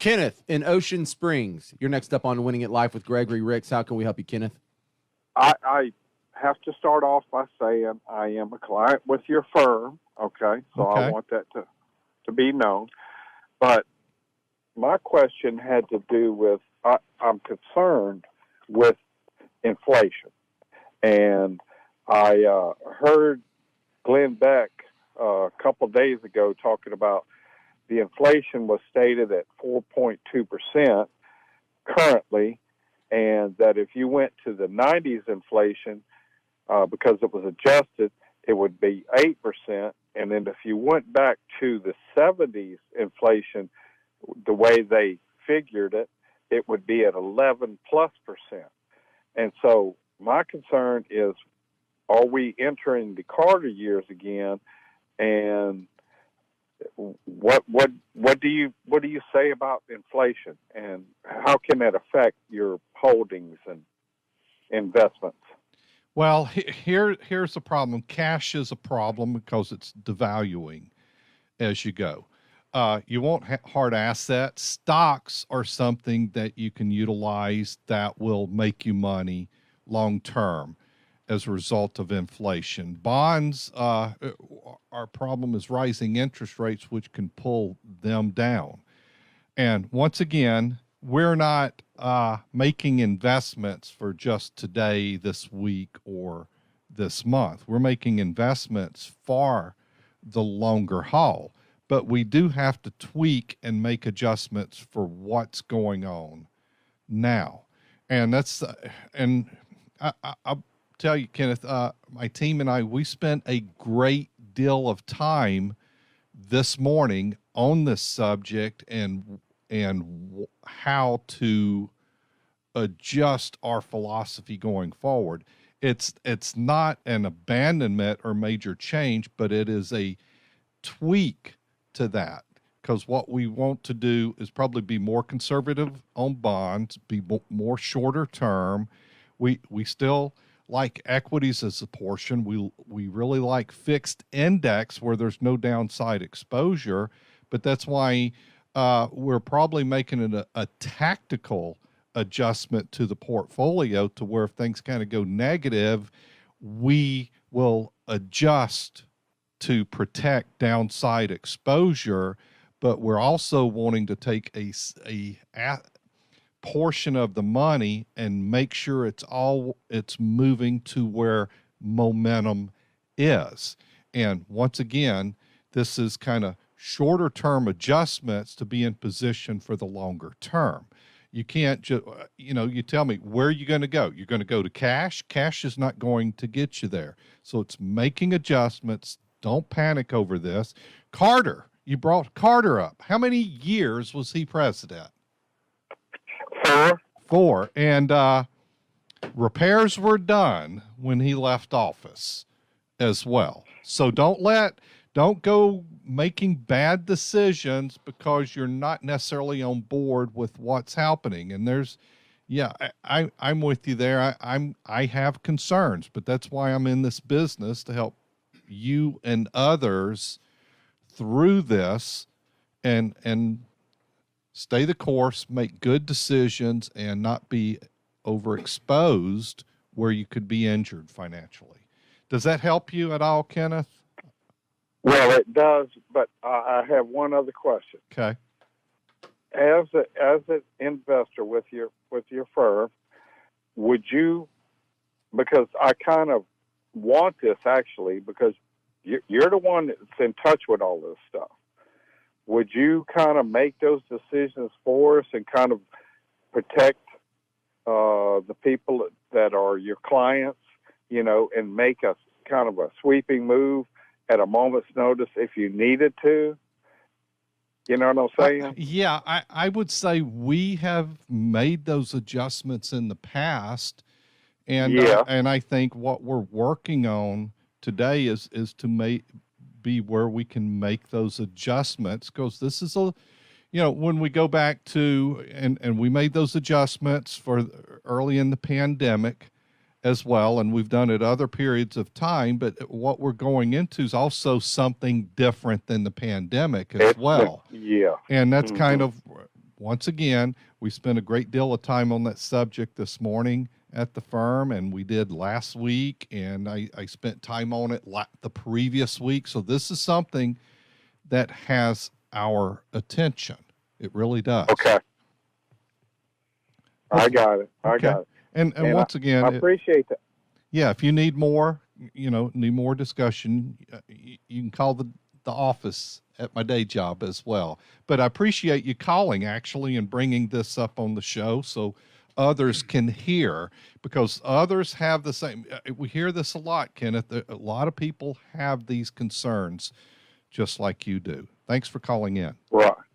Kenneth in Ocean Springs. You're next up on Winning at Life with Gregory Ricks. How can we help you, Kenneth? I have to start off by saying I am a client with your firm, okay? So Okay. I want that to be known. But my question had to do with I'm concerned with inflation. And I heard Glenn Beck a couple of days ago talking about the inflation was stated at 4.2% currently, and that if you went to the 90s inflation, because it was adjusted, it would be 8%. And then if you went back to the 70s inflation, the way they figured it, it would be at 11+%. And so my concern is, are we entering the Carter years again? And what do you say about inflation, and how can that affect your holdings and investments? Well, here's the problem. Cash is a problem because it's devaluing as you go. You want hard assets. Stocks are something that you can utilize that will make you money long term as a result of inflation. Bonds, our problem is rising interest rates, which can pull them down. And once again, we're not making investments for just today, this week, or this month. We're making investments for the longer haul. But we do have to tweak and make adjustments for what's going on now. And that's, I'll tell you, Kenneth, my team and I, we spent a great deal of time this morning on this subject and how to adjust our philosophy going forward. It's not an abandonment or major change, but it is a tweak to that, because what we want to do is probably be more conservative on bonds, be more shorter term. We still like equities as a portion. We really like fixed index where there's no downside exposure, but that's why we're probably making it a tactical adjustment to the portfolio to where if things kind of go negative, we will adjust to protect downside exposure, but we're also wanting to take a portion of the money and make sure it's moving to where momentum is. And once again, this is kind of shorter term adjustments to be in position for the longer term. You can't just, you tell me, where are you going to go? You're going to go to cash. Cash is not going to get you there. So it's making adjustments. Don't panic over this. Carter, you brought Carter up. How many years was he president? 4. And repairs were done when he left office as well. So don't go making bad decisions because you're not necessarily on board with what's happening. And I'm with you there. I have concerns, but that's why I'm in this business, to help you and others through this and stay the course, make good decisions, and not be overexposed where you could be injured financially. Does that help you at all, Kenneth? Well, it does, but I have one other question. Okay. As an investor with your firm, would you, because I kind of want this actually, because you're the one that's in touch with all this stuff, would you kind of make those decisions for us and kind of protect the people that are your clients, and make a kind of a sweeping move at a moment's notice if you needed to? You know what I'm saying? Yeah, I would say we have made those adjustments in the past, and I think what we're working on today is to be where we can make those adjustments, because this is when we go back to and we made those adjustments for early in the pandemic as well, and we've done it other periods of time, but what we're going into is also something different than the pandemic as well. Yeah. And that's kind of once again, we spent a great deal of time on that subject this morning at the firm, and we did last week, and I spent time on it the previous week. So this is something that has our attention. It really does. Okay. I got it. I got it. And once again, I appreciate that. yeah, if you need more, need more discussion, you can call the office at my day job as well. But I appreciate you calling actually and bringing this up on the show so others can hear, because others have the same. We hear this a lot, Kenneth. A lot of people have these concerns just like you do. Thanks for calling in. Right.